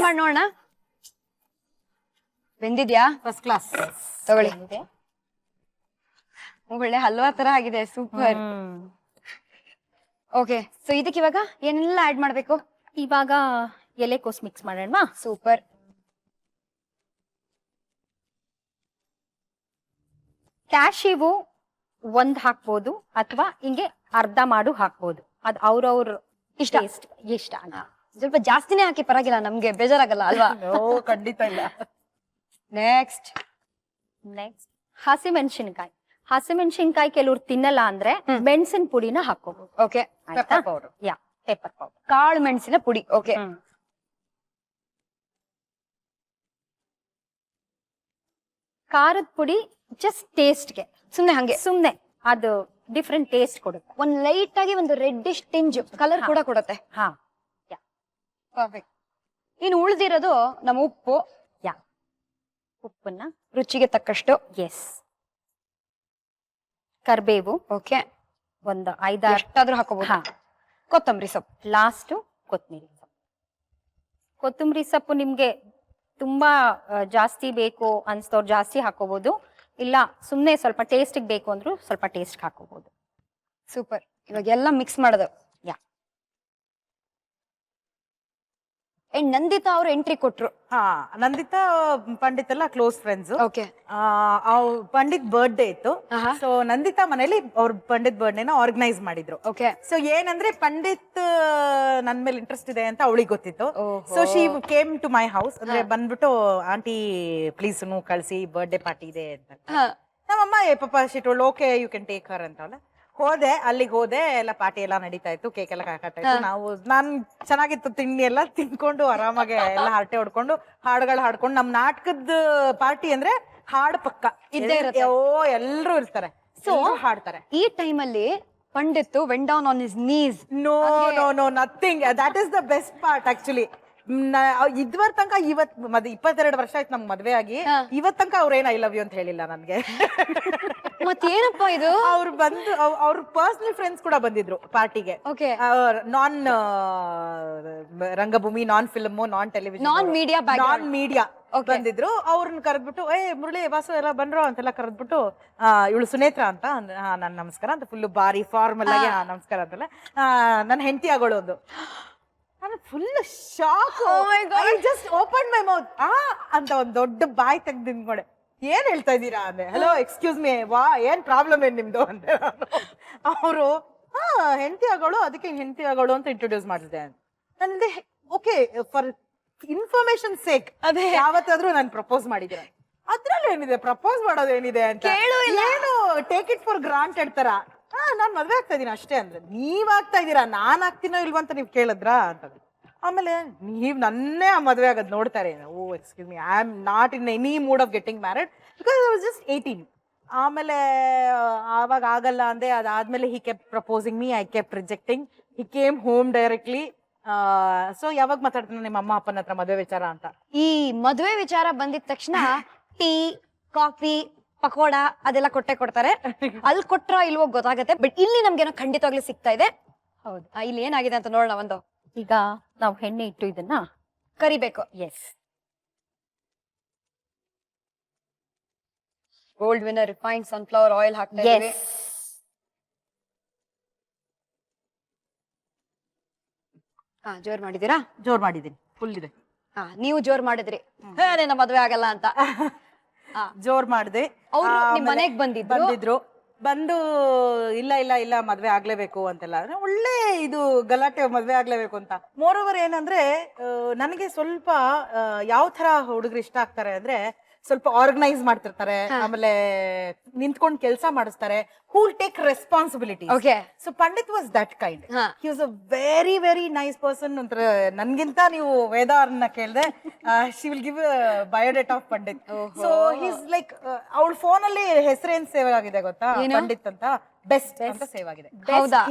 ಮಾಡಿ ನೋಡೋಣ. ಬೆಂದಿದ್ಯಾ? First class. ತಗೊಳ್ಳಿ. ಒಳ್ಳೆ ಹಲ್ವಾ ತರ ಆಗಿದೆ, ಸೂಪರ್. ಓಕೆ, ಸೊ ಇದಕ್ಕೆ ಇವಾಗ ಏನೆಲ್ಲ ಆಡ್ ಮಾಡ್ಬೇಕು? ಇವಾಗ ಎಲೆಕೋಸ್ ಮಿಕ್ಸ್ ಮಾಡೋಣ. ಸೂಪರ್. ಕ್ಯಾಶಿವು ಒಂದ್ ಹಾಕ್ಬೋದು ಅಥವಾ ಹಿಂಗೆ ಅರ್ಧ ಮಾಡು ಹಾಕ್ಬೋದು, ಅದ್ ಅವ್ರವ್ರ ಇಷ್ಟ ಇಷ್ಟ. ಸ್ವಲ್ಪ ಜಾಸ್ತಿನೇ ಹಾಕಿ ಪರವಾಗಿಲ್ಲ, ನಮ್ಗೆ ಬೇಜಾರಾಗಲ್ಲ ಅಲ್ವಾ? ಖಂಡಿತ ಇಲ್ಲ. ನೆಕ್ಸ್ಟ್ ಹಸಿಮೆಣಸಿನ್ಕಾಯಿ. ಹಸಿಮೆಣಸಿನ್ಕಾಯಿ ಕೆಲವ್ರು ತಿನ್ನಲ್ಲ ಅಂದ್ರೆ ಮೆಣಸಿನ ಪುಡಿನ ಹಾಕೋಬಹುದು. Okay, pepper powder. Yeah, pepper powder, ಕಾಳು ಮೆಣಸಿನ ಪುಡಿ. ಓಕೆ, ಖಾರದ ಪುಡಿ ಜಸ್ಟ್ ಟೇಸ್ಟ್ಗೆ, ಸುಮ್ನೆ ಅದು ಡಿಫ್ರೆಂಟ್ ಟೇಸ್ಟ್ ಕೊಡುತ್ತೆ. ಒಂದ್ ಲೈಟ್ ಆಗಿ ಒಂದು ರೆಡ್ಡಿಶ್ ಟಿಂಜ್ ಕಲರ್ ಕೂಡ ಕೊಡುತ್ತೆ. ಹಾ, ಪರ್ಫೆಕ್ಟ್. ಇನ್ನು ಉಳ್ದಿರೋದು ನಮ್ಮ ಉಪ್ಪು. ಉಪ್ಪನ್ನ ರುಚಿಗೆ ತಕ್ಕಷ್ಟು. ಎಸ್. ಕರ್ಬೇವು. ಓಕೆ, ಒಂದು 5-6 ಎಷ್ಟಾದ್ರೂ ಹಾಕೋಬಹುದು. ಕೊತ್ತಂಬರಿ ಸೊಪ್ಪು. ಲಾಸ್ಟ್ ಕೊತ್ತಂಬರಿ ಸೊಪ್ಪು. ಕೊತ್ತಂಬರಿ ಸೊಪ್ಪು ನಿಮ್ಗೆ ತುಂಬಾ ಜಾಸ್ತಿ ಬೇಕು ಅನ್ಸ್ತವ್ರು ಜಾಸ್ತಿ ಹಾಕೋಬಹುದು, ಇಲ್ಲ ಸುಮ್ನೆ ಸ್ವಲ್ಪ ಟೇಸ್ಟಿಗೆ ಬೇಕು ಅಂದ್ರು ಸ್ವಲ್ಪ ಟೇಸ್ಟ್ ಹಾಕೋಬಹುದು. ಸೂಪರ್. ಇವಾಗ ಎಲ್ಲ ಮಿಕ್ಸ್ ಮಾಡೋದು. ನಂದಿತಾ ಅವ್ರು ಎಂಟ್ರಿ ಕೊಟ್ರು. ನಂದಿತಾ ಪಂಡಿತ್ ಎಲ್ಲ close friends. Okay, Pandit birthday ಇತ್ತು. ಸೊ ನಂದಿತಾ ಮನೇಲಿ ಅವ್ರ ಪಂಡಿತ್ ಬರ್ಡೇನ ಆರ್ಗನೈಸ್ ಮಾಡಿದ್ರು. ಓಕೆ, ಸೊ ಏನಂದ್ರೆ ಪಂಡಿತ್ ನನ್ ಮೇಲೆ ಇಂಟ್ರೆಸ್ಟ್ ಇದೆ ಅಂತ ಅವಳಿಗೆ ಗೊತ್ತಿತ್ತು. So she came to my house. ಅಂದ್ರೆ ಬಂದ್ಬಿಟ್ಟು ಆಂಟಿ ಪ್ಲೀಸ್ ಕಳ್ಸಿ ಬರ್ಡೇ ಪಾರ್ಟಿ ಇದೆ ಅಂತ. ನಮ್ಮಮ್ಮ ಪಾಪ she told okay you can take her ಅಂತ. ಅಲ್ಲಿಗೆ ಹೋದೆ, ಎಲ್ಲ ಪಾರ್ಟಿ ಎಲ್ಲ ನಡೀತಾ ಇತ್ತು, ಕೇಕ್ ಎಲ್ಲ ಕಟ್ ಇತ್ತು. ನಾನ್ ಚೆನ್ನಾಗಿತ್ತು ತಿಂಡಿ ಎಲ್ಲ ತಿನ್ಕೊಂಡು ಆರಾಮಾಗಿ ಎಲ್ಲ ಹರಟೆ ಹೊಡ್ಕೊಂಡು ಹಾಡುಗಳು ಹಾಡ್ಕೊಂಡು, ನಮ್ ನಾಟಕದ ಪಾರ್ಟಿ ಅಂದ್ರೆ ಹಾಡು ಪಕ್ಕ ಇದ್ದೇ ಇರುತ್ತೆ. ಎಲ್ರು ಇರ್ತಾರೆ, ಸೊ ಹಾಡ್ತಾರೆ. ಈ ಟೈಮಲ್ಲಿ Pandit went down on his knees. No no no nothing. That is the best part actually. ಇದ್ವರ ತನಕ 22 ವರ್ಷ ಆಯ್ತು ನಮ್ಗೆ ಮದ್ವೆ ಆಗಿ, ಇವತ್ ತನಕ ಅವ್ರೇನ್ ಐ ಲವ್ ಯು ಅಂತ ಹೇಳಿಲ್ಲ ನನ್ಗೆ. ಮತ್ತೇನಪ್ಪ ಇದು? ಅವ್ರು ಬಂದು ಅವ್ರ ಪರ್ಸನಲ್ ಫ್ರೆಂಡ್ಸ್ ಕೂಡ ಬಂದಿದ್ರು ಪಾರ್ಟಿಗೆ. ಓಕೆ, ನಾನ್ ರಂಗಭೂಮಿ, ನಾನ್ ಫಿಲ್ಮ್, ನಾನ್ ಟೆಲಿವಿಷನ್, ನಾನ್ ಮೀಡಿಯಾ ಬಂದಿದ್ರು. ಅವ್ರನ್ನ ಕರೆದ್ಬಿಟ್ಟು ಮುರಳಿ ವಾಸು ಎಲ್ಲ ಬಂದ್ರು ಅಂತೆಲ್ಲ ಕರೆದ್ಬಿಟ್ಟು, ಇವಳು ಸುನೇತ್ರ ಅಂತ, ನನ್ ನಮಸ್ಕಾರ ಅಂತ ಫುಲ್ ಬಾರಿ ಫಾರ್ಮಲ್ ಆಗಿ ನಮಸ್ಕಾರ ಅಂತೆಲ್ಲ, ನನ್ನ ಹೆಂಡತಿ ಆಗೋಳು ಒಂದು. ನಾನು full shock. I just open my mouth ಅಂತ ಒಂದ್ ದೊಡ್ಡ ಬಾಯ್ ತೆಗ್ದು ನಿಂತ್ಕೊಂಡೆ. ಏನ್ ಹೇಳ್ತಾ ಇದ್ದೀರಾ ಅಂದೆ. ಹಲೋ ಎಕ್ಸ್ಕ್ಯೂಸ್ ಮೀ, ಏನ್ ಪ್ರಾಬ್ಲಮ್ ಏನ್ ನಿಮ್ದು ಅಂತ. ಅವರು ಹೆಂಡತಿ ಆಗೋಳು, ಅದಕ್ಕೆ ಹೆಂಡತಿ ಆಗೋಳು ಅಂತ ಇಂಟ್ರೊಡ್ಯೂಸ್ ಮಾಡಿದೆ. ನನಗೆ ಓಕೆ, ಫಾರ್ ಇನ್ಫಾರ್ಮೇಶನ್ ಸೇಕ್, ಅದೇ ಯಾವತ್ತಾದ್ರೂ ನಾನು ಪ್ರಪೋಸ್ ಮಾಡಿದ್ದೀರ, ಅದ್ರಲ್ಲಿ ಏನಿದೆ ಪ್ರಪೋಸ್ ಮಾಡೋದು ಏನಿದೆ ಅಂತ, ಏನು ಟೇಕ್ ಇಟ್ ಫಾರ್ ಗ್ರಾಂಟೆಡ್ ತರ. ನಾನ್ ಮದ್ವೆ ಆಗ್ತಾ ಇದೀನಿ ಅಷ್ಟೇ ಅಂದ್ರೆ, ನೀವ್ ಆಗ್ತಾ ಇದೀರಾ, ನಾನ್ ಆಗ್ತೀನೋ ಇಲ್ವ ಅಂತ ನೀವ್ ಕೇಳಿದ್ರಾ ಅಂತ. ಆಮೇಲೆ ನೀವ್ ನನ್ನೇ ಮದ್ವೆ ಆಗೋದ್ ನೋಡ್ತಾರೆ. Oh excuse me, I am not in any mood of getting married because I was just 18. ಆಮೇಲೆ ಆವಾಗ ಆಗಲ್ಲ ಅಂದೆ. ಅದಾದ್ಮೇಲೆ he kept proposing me, I kept rejecting. He came home directly. So ಯಾವಾಗ ಮಾತಾಡ್ತಾನೆ ನಿಮ್ಮ ಅಮ್ಮ ಅಪ್ಪನ ಹತ್ರ ಮದ್ವೆ ವಿಚಾರ ಅಂತ. ಈ ಮದುವೆ ವಿಚಾರ ಬಂದಿದ ತಕ್ಷಣ ಟೀ, ಕಾಫಿ, ಪಕೋಡ ಅದೆಲ್ಲ ಕೊಡ್ತಾರೆ. ಅಲ್ಲಿ ಕೊಟ್ರ ಇಲ್ವೋ ಗೊತ್ತಾಗತ್ತೆ, ಬಟ್ ಇಲ್ಲಿ ನಮ್ಗೇನೋ ಖಂಡಿತವಾಗ್ಲೂ ಸಿಗ್ತಾ ಇದೆ. ಹೌದು, ಇಲ್ಲಿ ಏನಾಗಿದೆ ಅಂತ ನೋಡೋಣ. ಒಂದು ಈಗ ನಾವು ಎಣ್ಣೆ ಇಟ್ಟು ಇದನ್ನ ಕರಿಬೇಕು. Yes, Gold winner refined sunflower oil ಹಾಕ್ತಾ ಇದ್ದೀವಿ. ಜೋರ್ ಮಾಡಿದೀರಾ? ಜೋರ್ ಮಾಡಿದೀನಿ, ಫುಲ್ ಇದೆ. ನೀವು ಜೋರ್ ಮಾಡಿದ್ರಿ, ನನ್ನ ಮದ್ವೆ ಆಗಲ್ಲ ಅಂತ. ಜೋರ್ ಮಾಡಿದೆ. ಅವ್ರು ನಿಮ್ ಮನೆಗ್ ಬಂದಿದ್ರು. ಬಂದು ಇಲ್ಲ ಇಲ್ಲ ಇಲ್ಲ ಮದ್ವೆ ಆಗ್ಲೇಬೇಕು ಅಂತೆಲ್ಲ, ಒಳ್ಳೆ ಇದು ಗಲಾಟೆ, ಮದ್ವೆ ಆಗ್ಲೇಬೇಕು ಅಂತ. ಮೋರ್ ಓವರ್ ಏನಂದ್ರೆ, ನನಗೆ ಸ್ವಲ್ಪ ಯಾವ ತರ ಹುಡುಗರು ಇಷ್ಟ ಆಗ್ತಾರೆ ಅಂದ್ರೆ, ಸ್ವಲ್ಪ ಆರ್ಗನೈಸ್ ಮಾಡ್ತಿರ್ತಾರೆ, ಆಮೇಲೆ ನಿಂತ್ಕೊಂಡು ಕೆಲಸ ಮಾಡಿಸ್ತಾರೆ, who will take responsibility. So Pandit was that kind. He was a very very nice person. ಒಂಥರ ನನ್ಗಿಂತ ನೀವು ವೇದ ಅವ್ರನ್ನ ಕೇಳಿದೆ, she will give biodata of Pandit. So he's like, ಅವಳ ಫೋನ್ ಅಲ್ಲಿ ಹೆಸರೇನ್ ಸೇವ್ ಆಗಿದೆ ಗೊತ್ತಾ? ಪಂಡಿತ್ ಅಂತ ಬೆಸ್ಟ್ ಅಂತ ಸೇವ್ ಆಗಿದೆ.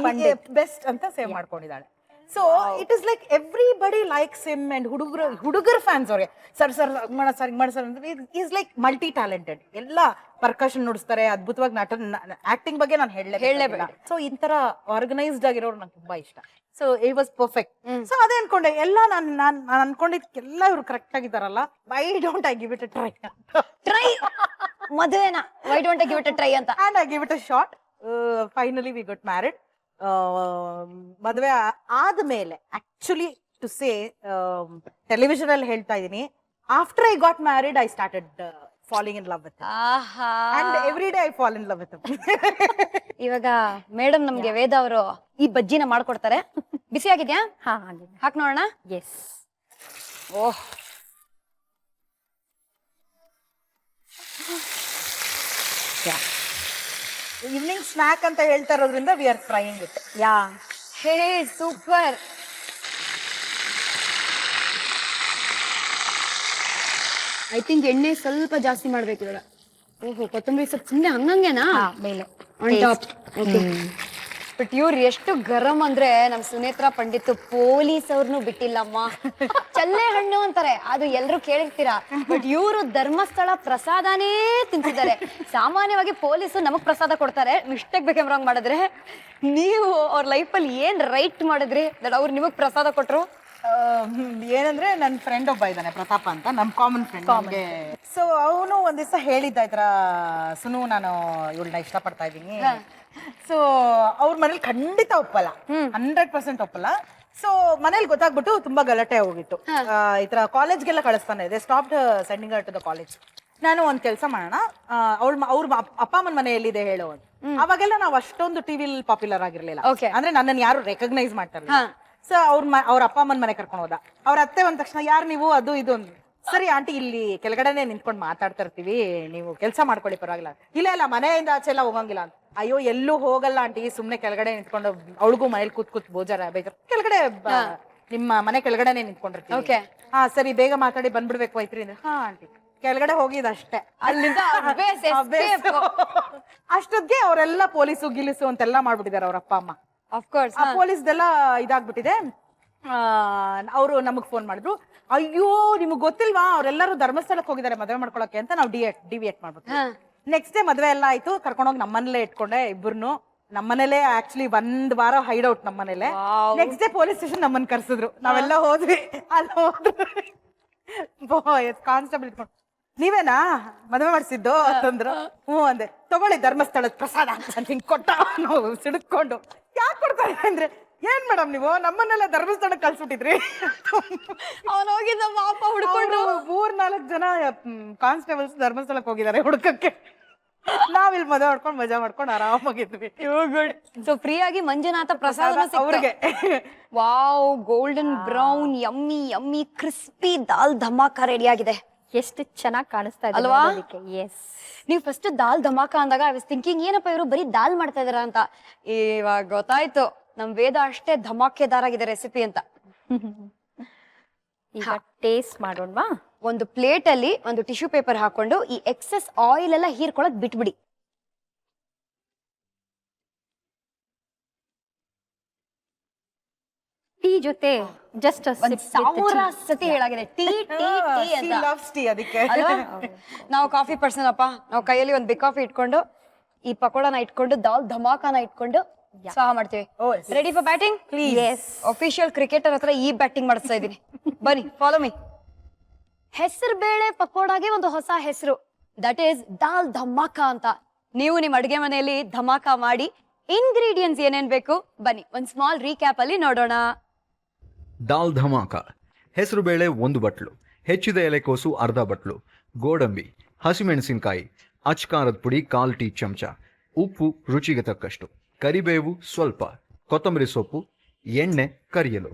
ಬೆಸ್ಟ್ ಅಂತ ಸೇವ್ ಮಾಡ್ಕೊಂಡಿದ್ದಾಳೆ. So it is like everybody likes him and ಹುಡುಗರ ಫ್ಯಾನ್ಸ್ ಅವ್ರಿಗೆ ಸರ್ ಮಾಡ ಸರ್ ಅಂದ್ರೆ ಈಸ್ ಲೈಕ್ ಮಲ್ಟಿ ಟ್ಯಾಲೆಂಟೆಡ್. ಎಲ್ಲ ಪರ್ಕಷನ್ ನುಡಿಸ್ತಾರೆ, ಅದ್ಭುತವಾಗಿ ಆಕ್ಟಿಂಗ್ ಬಗ್ಗೆ ನಾನು ಹೇಳಲೇಬೇಡ. ಸೊ ಈ ತರ ಆರ್ಗನೈಸ್ಡ್ ಆಗಿರೋರು ನಂಗೆ ತುಂಬಾ ಇಷ್ಟ. So it was perfect. So ಅದೇ ಅನ್ಕೊಂಡೆ ಎಲ್ಲ ನಾನು ಅನ್ಕೊಂಡಿದ್ಕೆಲ್ಲ ಇವ್ರು ಕರೆಕ್ಟ್ ಆಗಿದಾರಲ್ಲ, why don't I give it a try ಮದುವೆನ why don't I give it a try ಅಂತ. And I give it a shot. Finally we got married. ಮದುವೆ ಆದ್ಮೇಲೆ ಆಕ್ಚುಲಿ ಟು ಸೇ ಟೆಲಿವಿಷನ್ ಅಲ್ಲಿ ಹೇಳ್ತಾ ಇದೀನಿ, after I got married I started falling in love with him. ಆಹಾ. And every day I fall in love with him. ಇವಾಗ madam ನಮ್ಗೆ ವೇದ ಅವರು ಈ ಬಜ್ಜಿನ ಮಾಡ್ಕೊಡ್ತಾರೆ. ಬಿಸಿ ಆಗಿದ್ಯಾ? ಹಾ ಹಾಗೆ. ಹಾಕ್ ನೋಡೋಣ. ಎಸ್. ಓಹ್, ಈವ್ನಿಂಗ್ ಸ್ನಾಕ್ ಅಂತ ಹೇಳ್ತಾ ಇರೋದ್ರಿಂದ we are frying it. Yeah. Hey super. I think ಎಣ್ಣೆ ಸ್ವಲ್ಪ ಜಾಸ್ತಿ ಮಾಡ್ಬೇಕು ಇವಾಗ. ಓಹೋ, ಕೊತ್ತಂಬರಿ ಸೊಪ್ಪು ಸುಮ್ಮನೆ ಹಂಗಂಗೆನಾ ಮೇಲೆ ಆನ್ ಟಾಪ್. ಬಟ್ ಇವ್ರು ಎಷ್ಟು ಗರಂ ಅಂದ್ರೆ ನಮ್ ಸುನೇತ್ರಾ ಪಂಡಿತ್ ಪೊಲೀಸ್ ಅವ್ರನ್ನು ಬಿಟ್ಟಿಲ್ಲಮ್ಮ. ಚಲ್ಲೆ ಹಣ್ಣು ಅಂತಾರೆ, ಅದು ಎಲ್ರು ಕೇಳಿರ್ತೀರಾ. ಬಟ್ ಇವರು ಧರ್ಮಸ್ಥಳ ಪ್ರಸಾದನೇ ತಿಂತಿದ್ದಾರೆ. ಸಾಮಾನ್ಯವಾಗಿ ಪೊಲೀಸು ನಮಗ್ ಪ್ರಸಾದ ಕೊಡ್ತಾರೆ, ಮಿಸ್ಟೇಕ್ ಬೇಕೆಂಬ್ರಂಗ್ ಮಾಡಿದ್ರೆ. ನೀವು ಅವ್ರ ಲೈಫಲ್ಲಿ ಏನ್ ರೈಟ್ ಮಾಡಿದ್ರಿ ದಟ್ ಅವ್ರು ನಿಮಗ್ ಪ್ರಸಾದ ಕೊಟ್ರು? ಏನಂದ್ರೆ ನನ್ನ ಫ್ರೆಂಡ್ ಒಬ್ಬ ಇದ್ದಾನೆ ಪ್ರತಾಪ ಅಂತ, ನಮ್ ಕಾಮನ್ ಫ್ರೆಂಡ್. ಸೊ ಅವನು ಒಂದ್ ದಿವಸ ಹೇಳಿದ್ದ ಈ ತರ, ಸುನು ನಾನು ಇವಳನ್ನ ಇಷ್ಟಪಡ್ತಾ ಇದ್ದೀನಿ. ಸೊ ಅವ್ರ ಮನೇಲಿ ಖಂಡಿತ ಒಪ್ಪಲ್ಲ, 100% ಒಪ್ಪಲ್ಲ. ಸೊ ಮನೇಲಿ ಗೊತ್ತಾಗ್ಬಿಟ್ಟು ತುಂಬಾ ಗಲಾಟೆ ಹೋಗಿತ್ತು. ಈ ತರ ಕಾಲೇಜ್ಗೆಲ್ಲ ಕಳಿಸ್ತಾನೆ ಇದೆ, stop sending to the college. ನಾನು ಒಂದ್ ಕೆಲಸ ಮಾಡೋಣ, ಅವ್ರ ಅಪ್ಪ ಅಮ್ಮನ ಮನೆ ಎಲ್ಲಿದೆ ಹೇಳೋ ಅಂತ. ಅವಾಗೆಲ್ಲ ನಾವು ಅಷ್ಟೊಂದು ಟಿವಿಲಿ ಪಾಪ್ಯುಲರ್ ಆಗಿರ್ಲಿಲ್ಲ, ಅಂದ್ರೆ ನನ್ನನ್ನು ಯಾರು ರೆಕಗ್ನೈಸ್ ಮಾಡ್ತಾ ಇರಲಿಲ್ಲ. ಸೊ ಅವ್ರ ಅಪ್ಪ ಅಮ್ಮನ ಮನೆ ಕರ್ಕೊಂಡು ಹೋದ. ಅವ್ರ ಅತ್ತೆ ಒಂದ್ ತಕ್ಷಣ ಯಾರು ನೀವು, ಅದು ಇದು ಒಂದು. ಸರಿ ಆಂಟಿ, ಇಲ್ಲಿ ಕೆಳಗಡೆನೆ ನಿಂತ್ಕೊಂಡು ಮಾತಾಡ್ತಾ ಇರ್ತೀವಿ, ನೀವು ಕೆಲಸ ಮಾಡ್ಕೊಳ್ಳಿ ಪರವಾಗಿಲ್ಲ. ಇಲ್ಲ ಮನೆಯಿಂದ ಆಚೆ ಎಲ್ಲ ಹೋಗಂಗಿಲ್ಲ ಅಂತ. ಅಯ್ಯೋ ಎಲ್ಲೂ ಹೋಗಲ್ಲ ಆಂಟಿ, ಸುಮ್ನೆ ಕೆಳಗಡೆ ನಿಂತ್ಕೊಂಡು ಅವಳಿಗೂ ಮನೇಲಿ ಕೂತ್ ಬೇಜಾರ ಕೆಳಗಡೆ ನಿಮ್ಮ ಮನೆ ಕೆಳಗಡೆನೆ ನಿಂತ್ಕೊಂಡಿರ್ತೀವಿ. ಹಾ ಸರಿ, ಬೇಗ ಮಾತಾಡಿ ಬಂದ್ಬಿಡ್ಬೇಕು ಐತ್ರಿ ಅಂದ್ರೆ. ಹಾ ಆಂಟಿ, ಕೆಳಗಡೆ ಹೋಗಿದ ಅಷ್ಟೇ, ಅಲ್ಲಿಂದ ಅಷ್ಟೊತ್ತಿಗೆ ಅವರೆಲ್ಲ ಪೊಲೀಸು ಗಿಲಿಸು ಅಂತೆಲ್ಲ ಮಾಡ್ಬಿಟ್ಟಿದ್ದಾರೆ ಅವ್ರ ಅಪ್ಪ ಅಮ್ಮ. ಅಫ್ಕೋರ್ಸ್ ಪೊಲೀಸ್ದೆಲ್ಲ ಇದಾಗ್ಬಿಟ್ಟಿದೆ. ಅವರು ನಮಗ್ ಫೋನ್ ಮಾಡಿದ್ರು, ಅಯ್ಯೋ ನಿಮಗ್ ಗೊತ್ತಿಲ್ವಾ ಅವರೆಲ್ಲರೂ ಧರ್ಮಸ್ಥಳಕ್ಕೆ ಹೋಗಿದ್ದಾರೆ ಮದುವೆ ಮಾಡ್ಕೊಳಕ್ಕೆ ಅಂತ. ನಾವು ಡಿವಿಯೇಟ್ ಮಾಡ್ಬಿಟ್ಟು ನೆಕ್ಸ್ಟ್ ಡೇ ಮದುವೆ ಎಲ್ಲ ಆಯ್ತು. ಕರ್ಕೊಂಡೋಗಿ ನಮ್ಮನೇಲೆ ಇಟ್ಕೊಂಡೆ ಇಬ್ಬರನ್ನು. ನಮ್ಮನೇಲೆ ಆಕ್ಚುಲಿ 1 ವಾರ ಹೈಡ್ ಔಟ್ ನಮ್ಮನೇಲೆ. ನೆಕ್ಸ್ಟ್ ಡೇ ಪೊಲೀಸ್ ಸ್ಟೇಷನ್ ನಮ್ಮನ್ನ ಕರ್ಸಿದ್ರು. ನಾವೆಲ್ಲ ಹೋದ್ವಿ. ಅಲ್ಲಿ ಹೋದ್ರೆ ಕಾನ್ಸ್ಟೇಬಲ್ ಇಟ್ಕೊಂಡು, ನೀವೇನಾ ಮದುವೆ ಮಾಡಿಸಿದ್ದು ಅಂತಂದ್ರು. ಹ್ಞೂ ಅಂದೆ. ತಗೊಳ್ಳಿ ಧರ್ಮಸ್ಥಳದ ಪ್ರಸಾದ ಅಂತ ಹಿಂಗ್ ಕೊಟ್ಟ. ನಾವು ಸಿಡ್ಕೊಂಡು, ಯಾಕೆ ಕೊಡ್ತಾರೆ ಅಂದ್ರೆ, ಏನ್ ಮೇಡಮ್ ನೀವು ನಮ್ಮನ್ನೆಲ್ಲ ಧರ್ಮಸ್ಥಳಕ್ಕೆ ಕಳ್ಸ್ಬಿಟ್ಟಿದ್ರಿ. ಅವನ್ ಹೋಗಿದ್ದ ಪಾಪ ಹುಡ್ಕೊಂಡು 3-4 ಜನ ಕಾನ್ಸ್ಟೇಬಲ್ಸ್ ಧರ್ಮಸ್ಥಳಕ್ಕೆ ಹೋಗಿದ್ದಾರೆ ಹುಡ್ಕಕ್ಕೆ. ನಾವಿಲ್ಲಿ ಮದುವೆ ಮಾಡ್ಕೊಂಡು ಮಜಾ ಮಾಡ್ಕೊಂಡು ಆರಾಮಾಗಿದ್ವಿ. ಸೊ ಫ್ರೀ ಆಗಿ ಮಂಜುನಾಥ ಪ್ರಸಾದ ಅವ್ರಿಗೆ. Wow, golden brown yummy yummy crispy dal dhamaka ready ಆಗಿದೆ. ಎಷ್ಟು ಚೆನ್ನಾಗಿ ಕಾಣಿಸ್ತಾ ಇದೆ ಅಲ್ವಾ? ಎಸ್. ನೀವು ಫಸ್ಟ್ ದಾಲ್ ಧಮಾಕ ಅಂದಾಗ ಐ ವಾಸ್ ಥಿಂಕಿಂಗ್ ಏನಪ್ಪ ಇವರು ಬರೀ ದಾಲ್ ಮಾಡ್ತಾ ಇದಾರ ಅಂತ. ಇವಾಗ ಗೊತ್ತಾಯ್ತು ನಮ್ ವೇದ ಅಷ್ಟೇ ಧಮಾಕೆದಾರ್ ಆಗಿದೆ ರೆಸಿಪಿ ಅಂತ. ಈಗ ಟೇಸ್ಟ್ ಮಾಡೋಣವಾ? ಒಂದು ಪ್ಲೇಟ್ ಅಲ್ಲಿ ಒಂದು ಟಿಶ್ಯೂ ಪೇಪರ್ ಹಾಕೊಂಡು ಈ ಎಕ್ಸೆಸ್ ಆಯಿಲ್ ಎಲ್ಲ ಹೀರ್ಕೊಳಕ್ ಬಿಟ್ಬಿಡಿ. ಟೀ ಜೊತೆ ಜಸ್ಟ್ ಸಾವಿರ ಸತಿ ಹೇಳಾಗಿದೆ ಟೀ ಟೀ ಟೀ ಅಂತ. ಅದಕ್ಕೆ ನಾವು ಕಾಫಿ ಪರ್ಸನ್ ಅಪ್ಪ. ನಾವು ಕೈಯಲ್ಲಿ ಒಂದು ಬಿಗ್ ಕಾಫಿ ಇಟ್ಕೊಂಡು ಈ ಪಕೋಡನ ಇಟ್ಕೊಂಡು ದಾಲ್ ಧಮಾಕನ ಇಟ್ಕೊಂಡು ಸ್ವಾಹ ಮಾಡ್ತೀವಿ. Ready for batting? Please. Official cricketer ಹತ್ರ ಈ ಬ್ಯಾಟಿಂಗ್ ಮಾಡಿಸ್ತಾ ಇದೀನಿ. ಬನ್ನಿ, ಫಾಲೋ ಮೀ. ಹೆಸರು ಬೇಳೆ ಪಕೋಡಾಗೆ ಒಂದು ಹೊಸ ಹೆಸರು, ದಟ್ ಈಸ್ ದಾಲ್ ಧಮಾಕ ಅಂತ. ನೀವು ನಿಮ್ಮ ಅಡುಗೆ ಮನೆಯಲ್ಲಿ ಧಮಾಕ ಮಾಡಿ. ಇಂಗ್ರೀಡಿಯೆಂಟ್ಸ್ ಏನೇನ್ ಬೇಕು ಬನ್ನಿ ಒಂದ್ ಸ್ಮಾಲ್ ರೀಕ್ಯಾಪ್ ಅಲ್ಲಿ ನೋಡೋಣ. ದಾಲ್ ಧಮಾಕ: ಹೆಸರು ಬೇಳೆ 1 ಬಟ್ಲು, ಹೆಚ್ಚಿದ ಎಲೆಕೋಸು ಅರ್ಧ ಬಟ್ಲು, ಗೋಡಂಬಿ, ಹಸಿಮೆಣಸಿನಕಾಯಿ, ಅಚ್ಕಾರದ ಪುಡಿ 1/4 ಟೀ ಚಮಚ, ಉಪ್ಪು ರುಚಿಗೆ ತಕ್ಕಷ್ಟು, ಕರಿಬೇವು ಸ್ವಲ್ಪ, ಕೊತ್ತಂಬರಿ ಸೊಪ್ಪು, ಎಣ್ಣೆ ಕರಿಯಲು.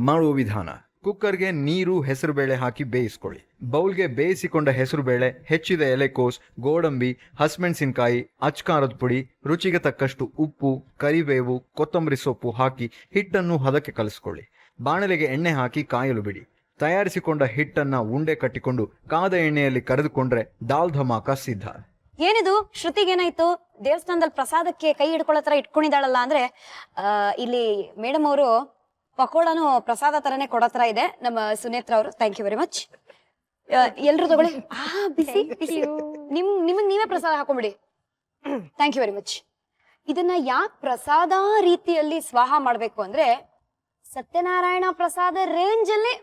ಮಾಡುವ ವಿಧಾನ: ಕುಕ್ಕರ್ಗೆ ನೀರು ಹೆಸರುಬೇಳೆ ಹಾಕಿ ಬೇಯಿಸ್ಕೊಳ್ಳಿ. ಬೌಲ್ಗೆ ಬೇಯಿಸಿಕೊಂಡ ಹೆಸರುಬೇಳೆ, ಹೆಚ್ಚಿದ ಎಲೆಕೋಸ್, ಗೋಡಂಬಿ, ಹಸಿಮೆಣಸಿನಕಾಯಿ, ಅಚ್ಕಾರದ ಪುಡಿ, ರುಚಿಗೆ ತಕ್ಕಷ್ಟು ಉಪ್ಪು, ಕರಿಬೇವು, ಕೊತ್ತಂಬರಿ ಸೊಪ್ಪು ಹಾಕಿ ಹಿಟ್ಟನ್ನು ಹದಕ್ಕೆ ಕಲಿಸ್ಕೊಳ್ಳಿ. ಬಾಣಲೆಗೆ ಎಣ್ಣೆ ಹಾಕಿ ಕಾಯಲು ಬಿಡಿ. ತಯಾರಿಸಿಕೊಂಡ ಹಿಟ್ಟನ್ನ ಉಂಡೆ ಕಟ್ಟಿಕೊಂಡು ಕಾದ ಎಣ್ಣೆಯಲ್ಲಿ ಕರೆದುಕೊಂಡ್ರೆ ದಾಲ್ ಧಮಾಕ ಸಿದ್ಧ. ಏನಿದು ಶ್ರುತಿಗೇನಾಯ್ತು? ದೇವಸ್ಥಾನದಲ್ಲಿ ಪ್ರಸಾದಕ್ಕೆ ಕೈ ಹಿಡ್ಕೊಳ್ಳೋ ತರ ಇಟ್ಕೊಂಡಿದ್ದಾಳಲ್ಲ ಅಂದ್ರೆ ಇಲ್ಲಿ ಮೇಡಮ್ ಅವರು ಪಕೋಡಾನು ಪ್ರಸಾದ ತರನೇ ಕೊಡೋ ತರ ಇದೆ ನಮ್ಮ ಸುನೇತ್ರ ಅವರು. Thank you very much. ಎಲ್ರು ತಗೊಳ್ಳಿ. ಬಿಸಿ ಬಿಸಿ. ನಿಮಗ್ ನೀವೇ ಪ್ರಸಾದ ಹಾಕೊಂಬಿಡಿ. Thank you very much. ಇದನ್ನ ಯಾಕೆ ಪ್ರಸಾದ ರೀತಿಯಲ್ಲಿ ಸ್ವಾಹ ಮಾಡ್ಬೇಕು ಅಂದ್ರೆ, ಸತ್ಯನಾರಾಯಣ ಪ್ರಸಾದ ರೇಂಜ್ ಅಲ್ಲಿ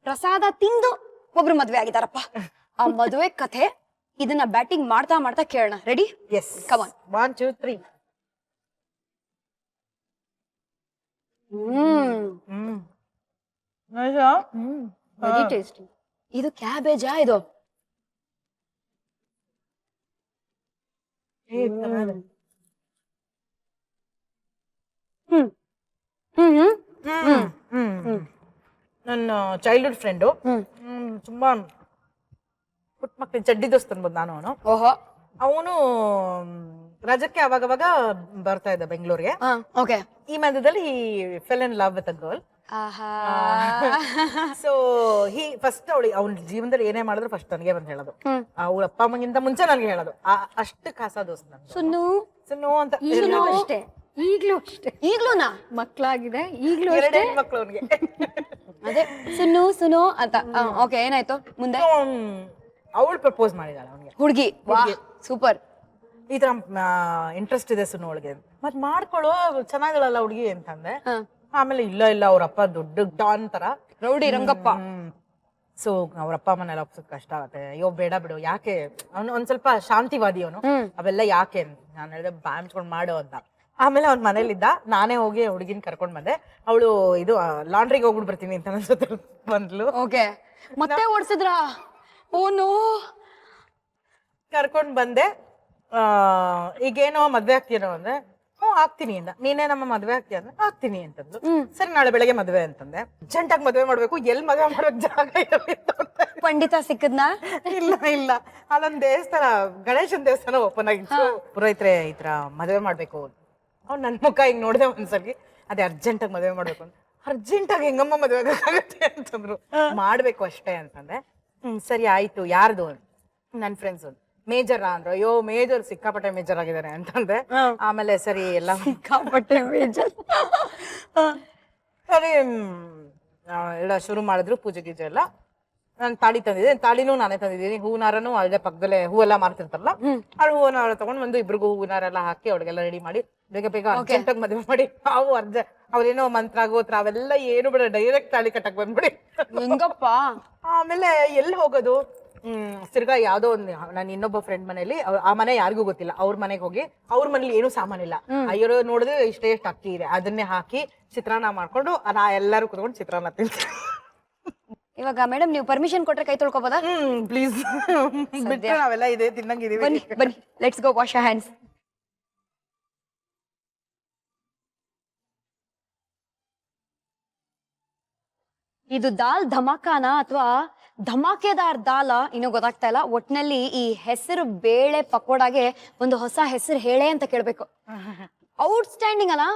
ಪ್ರಸಾದ ತಿಂದು ಒಬ್ರು ಮದ್ವೆ ಆಗಿದಾರಪ್ಪ. ಆ ಮದುವೆ ಕಥೆ ಇದನ್ನ ಬ್ಯಾಟಿಂಗ್ ಮಾಡ್ತಾ ಮಾಡ್ತಾ ಕೇಳೋಣ. Ready? Yes, Come on. 1 2 3. Very tasty. ಇದು ಕ್ಯಾಬೇಜಾ ಇದು? ನನ್ನ ಚೈಲ್ಡ್ಹುಡ್ ಫ್ರೆಂಡು, ತುಂಬಾ ಪುಟ್ಟ ಮಕ್ಳಿಗೆ ಚಡ್ಡಿ ದೋಸ್ತ್ ಅನ್ಬೋದು ನಾನು. ಅವನು ಓಹೋ. ಅವನು ರಜಕ್ಕೆ ಅವಾಗವಾಗ ಬರ್ತಾ ಇದ್ದ ಬೆಂಗಳೂರಿಗೆ. ಓಕೆ. ಈ ಮಧ್ಯದಲ್ಲಿ fell in love with a girl. So first ಅವ್ನ ಜೀವನದಲ್ಲಿ ಏನೇ ಮಾಡಿದ್ರು ಫಸ್ಟ್ ನನಗೆ ಬಂದು ಹೇಳೋದು. ಅವ್ಳ ಅಪ್ಪ ಅಮ್ಮಗಿಂತ ಮುಂಚೆ ನನಗೆ ಹೇಳೋದು. ಅಷ್ಟು ಖಾಸ ದೋಸ್ತ್ ನನ್ಗೆ. ಸುನ್ನು ಸುನ್ನು ಅಂತ. ಅಷ್ಟೇ, ಈಗ್ಲೂ ಅಷ್ಟೇ. ಈಗ್ಲೂನಾ? ಮಕ್ಳಾಗಿದೆ, ಈಗ್ಲೂ ಎರಡೇ ಮಕ್ಳು ಅವನಿಗೆ. ಅದೇ ಸುನ್ನು ಸುನು ಅಂತ. ಓಕೆ, ಏನಾಯ್ತು ಮುಂದೆ? ಅವಳು ಪ್ರಪೋಸ್ ಮಾಡಿದಾಳೆ ಅವನಿಗೆ. ಹುಡುಗಿ? ಸೂಪರ್. ಈ ತರ ಇಂಟ್ರೆಸ್ಟ್ ಇದೆ ಸುನ್ನು ಅವಳಿಗೆ. ಮತ್ ಮಾಡ್ಕೊಳ್ಳೋ, ಚೆನ್ನಾಗಿಳಲ್ಲ ಹುಡುಗಿ ಅಂತಂದೆ. ಆಮೇಲೆ ಇಲ್ಲ ಅವ್ರಪ್ಪ ದೊಡ್ಡ ಡಾನ್ ತರ, ರೌಡಿ ರಂಗಪ್ಪ. ಸೊ ಅವ್ರಪ್ಪ ಅಮ್ಮನೆಲ್ಲ ಒಪ್ಸೋದ್ ಕಷ್ಟ ಆಗತ್ತೆ. ಅಯ್ಯೋ ಬೇಡ ಬಿಡು, ಯಾಕೆ ಅವ್ನು ಒಂದ್ ಸ್ವಲ್ಪ ಶಾಂತಿವಾದಿ ಅವನು, ಅವೆಲ್ಲ ಯಾಕೆ ನಾನು ಹೇಳಿದೆ ಬ್ಯಾಮ್ಸ್ಕೊಂಡ್ ಮಾಡು ಅಂತ. ಆಮೇಲೆ ಅವ್ನ ಮನೇಲಿದ್ದ, ನಾನೇ ಹೋಗಿ ಹುಡುಗಿನ ಕರ್ಕೊಂಡ್ ಬಂದೆ. ಅವಳು ಇದು ಲಾಂಡ್ರಿಗೆ ಹೋಗ್ಬಿಟ್ಟು ಬರ್ತೀನಿ ಅಂತ ನನ್ನ ಜೊತೆ ಬಂದ್ಲು. ಓಕೆ, ಮತ್ತೆ ಓಡಿಸಿದ್ರ? ಓನೋ. ಕರ್ಕೊಂಡ್ ಬಂದೆ. ಈಗೇನೋ ಮದ್ವೆ ಆಗ್ತೀನೋ ಅಂದ್ರೆ, ಆಗ್ತೀನಿ ಅಂದ. ನೀನೇ ನಮ್ಮ ಮದ್ವೆ ಆಗ್ತೀಯ ಅಂದ್ರೆ ಆಗ್ತೀನಿ ಅಂತಂದು. ಸರಿ ನಾಳೆ ಬೆಳಗ್ಗೆ ಮದ್ವೆ ಅಂತಂದೆ. ಅರ್ಜೆಂಟಾಗಿ ಮದ್ವೆ ಮಾಡ್ಬೇಕು, ಎಲ್ಲಿ ಮದ್ವೆ ಮಾಡೋಕ್ ಜಾಗ ಇರಲಿ. ಪಂಡಿತ ಸಿಕ್ಕದ್ನಾ? ಇಲ್ಲ ಅಲ್ಲೊಂದ್ ದೇವಸ್ಥಾನ, ಗಣೇಶನ್ ದೇವಸ್ಥಾನ ಓಪನ್ ಆಗಿತ್ತು. ಪುರೋಹಿತ್ರೆ ಈ ತರ ಮದ್ವೆ ಮಾಡ್ಬೇಕು. ಅವ್ನು ನನ್ ಮುಖ ಹಿಂಗ್ ನೋಡ್ದೆ ಒಂದ್ಸಲಿ. ಅದೇ ಅರ್ಜೆಂಟಾಗಿ ಮದ್ವೆ ಮಾಡ್ಬೇಕು ಅಂತ. ಅರ್ಜೆಂಟಾಗಿ ಹೆಂಗಮ್ಮ ಮದ್ವೆ ಆಗತ್ತೆ ಅಂತಂದ್ರು. ಮಾಡ್ಬೇಕು ಅಷ್ಟೇ ಅಂತಂದೆ. ಸರಿ ಆಯ್ತು. ಯಾರ್ದು? ನನ್ ಫ್ರೆಂಡ್ಸ್. ಮೇಜರ್ ಅಂದ್ರು. ಅಯ್ಯೋ ಮೇಜರ್, ಸಿಕ್ಕಾಪಟ್ಟೆ ಮೇಜರ್ ಆಗಿದ್ದಾರೆ ಅಂತಂದೆ. ಆಮೇಲೆ ಸರಿ ಎಲ್ಲ ಸಿಕ್ಕಾಪಟ್ಟೆ ಮೇಜರ್. ಸರಿ ಎಲ್ಲ ಶುರು ಮಾಡಿದ್ರು, ಪೂಜೆ ಗೀಜೆ ಎಲ್ಲ. ನಾನು ತಾಳಿ ತಂದಿದ್ದೆ, ತಾಳಿನೂ ನಾನೇ ತಂದಿದ್ದೀನಿ. ಹೂವಿನಾರನು ಅಲ್ಲೇ ಪಕ್ಕದಲ್ಲೇ ಹೂವೆಲ್ಲ ಮಾರ್ತಿರ್ತಾರಲ್ಲ, ಅವ್ಳು ಹೂವಿನಾರ ತಗೊಂಡ್ ಬಂದು ಇಬ್ರಿಗೂ ಹೂವಿನಾರೆಲ್ಲ ಹಾಕಿ ಅವ್ರಿಗೆಲ್ಲ ರೆಡಿ ಮಾಡಿ ಬೇಗ ಅರ್ಜೆಂಟಾಗಿ ಮದುವೆ ಮಾಡಿ. ಅವ್ರೇನೋ ಮಂತ್ರ ಗೋತ್ರ ಅವೆಲ್ಲ ಏನು ಬಿಡ, ಡೈರೆಕ್ಟ್ ತಾಳಿ ಕಟ್ಟಕ್ ಬಂದ್ಬಿಡಿ. ಹೆಂಗಪ್ಪ? ಆಮೇಲೆ ಎಲ್ಲಿ ಹೋಗೋದು? ತಿರ್ಗಾ ಯಾವ್ದೋ ಒಂದು ನಾನು ಇನ್ನೊಬ್ಬ ಫ್ರೆಂಡ್ ಮನೇಲಿ, ಆ ಮನೆ ಯಾರಿಗೂ ಗೊತ್ತಿಲ್ಲ, ಅವ್ರ ಮನೆಗೆ ಹೋಗಿ ಅವ್ರ ಮನೇಲಿ ಏನು ಸಾಮಾನಿಲ್ಲ. ಅಯ್ಯೋ ನೋಡಿದ್ರೆ ಇಷ್ಟೇ ಅಕ್ಕಿ ಇದೆ, ಅದನ್ನೇ ಹಾಕಿ ಚಿತ್ರಾನ್ನ ಮಾಡ್ಕೊಂಡು ನಾ ಎಲ್ಲರೂ ಕುತ್ಕೊಂಡು ಚಿತ್ರಾನ್ನ ತಿಂತೀವಿ. ಇವಾಗ ಮೇಡಮ್ ನೀವು ಪರ್ಮಿಷನ್ ಕೊಟ್ರೆ ಕೈ ತೊಳ್ಕೊಬೋದಾ? ಪ್ಲೀಸ್. ಬಿಟ್ಟರೆ ನಾವೆಲ್ಲ ಇದೆ ತಿನ್ನಂಗಿದೀವಿ. ಬನ್ನಿ let's go wash your hands. ಇದು ದಾಲ್ ಧಮಾಕಾನ ಅಥವಾ ಧಮಾಕೆದಾರ್ ದಾಲ ಇನ್ನೂ ಗೊತ್ತಾಗ್ತಾ ಇಲ್ಲ. ಒಟ್ನಲ್ಲಿ ಈ ಹೆಸರು ಬೇಳೆ ಪಕೋಡಾಗೆ ಒಂದು ಹೊಸ ಹೆಸರು ಹೇಳೆ ಅಂತ ಕೇಳ್ಬೇಕು. ಔಟ್ಸ್ಟ್ಯಾಂಡಿಂಗ್ ಅಲ್ಲ?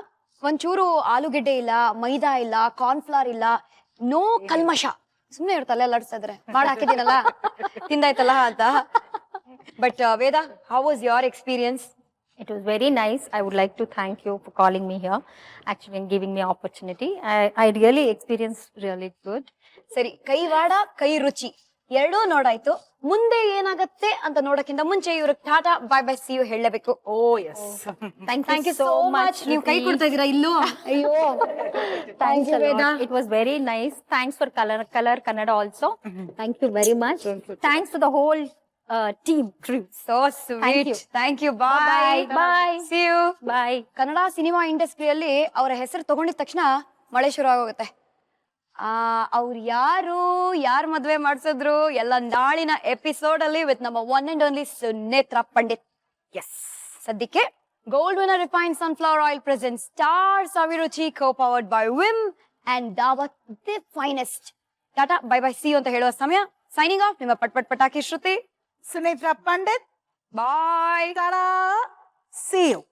ಒಂಚೂರು ಆಲೂಗೆಡ್ಡೆ ಇಲ್ಲ, ಮೈದಾ ಇಲ್ಲ, ಕಾರ್ನ್ಫ್ಲವರ್ ಇಲ್ಲ, ನೋ ಕಲ್ಮಶ. ಸುಮ್ನೆ ಇರ್ತಲ್ಲ ಎಲ್ಲಾಡ್ಸ್ತಾ ಇದ್ರೆ, ಮಾಡಿ ಹಾಕಿದ್ದೀನಲ್ಲ ತಿಂದಾಯ್ತಲ್ಲ ಅಂತ. But Veda, how was your experience? It was very nice. I would like to thank you for calling me here, actually, and giving me opportunity. I really experienced really good. ಸರಿ, ಕೈವಾಡ ಕೈ ರುಚಿ ಎರಡೂ ನೋಡಾಯ್ತು. ಮುಂದೆ ಏನಾಗತ್ತೆ ಅಂತ ನೋಡಕ್ಕಿಂತ ಮುಂಚೆ ಇವ್ರಿಗೆ tata bye bye see you ಹೇಳಲೇಬೇಕು. Oh yes, Thank you so much. ನೀವು ಕೈ ಕೊಡ್ತಾ ಇದೀರಾ ಇಲ್ಲೂ? ಅಯ್ಯೋ, Thanks a lot. It was very nice. Thanks for Color Kannada also. Thank you very much. Thanks to the whole team crew. So sweet. Thank you. Bye. Bye. See you. Bye. Kannada cinema ಇಂಡಸ್ಟ್ರಿಯಲ್ಲಿ ಅವರ ಹೆಸರು ತಗೊಂಡಿದ ತಕ್ಷಣ ಮಳೆ ಶುರು ಆಗೋಗುತ್ತೆ. ಅವ್ರು ಯಾರ್ ಮದ್ವೆ ಮಾಡ್ಸಿದ್ರು ಎಲ್ಲ ನಾಳಿನ ಎಪಿಸೋಡ್ ಅಲ್ಲಿ ವಿತ್ ನಮ್ಮ one and only Sunetra Pandit. Yes, ಸದ್ಯಕ್ಕೆ gold winner refined sunflower oil present star Saviruchi co powered by Vim and Dawat the finest. Tata bye bye see you ಅಂತ ಹೇಳುವ ಸಮಯ. ಸೈನಿಂಗ್ ಆಫ್, ನಿಮ್ಮ ಪಟಾಕಿ Shruti, Sunetra Pandit. Bye. Tata, see you.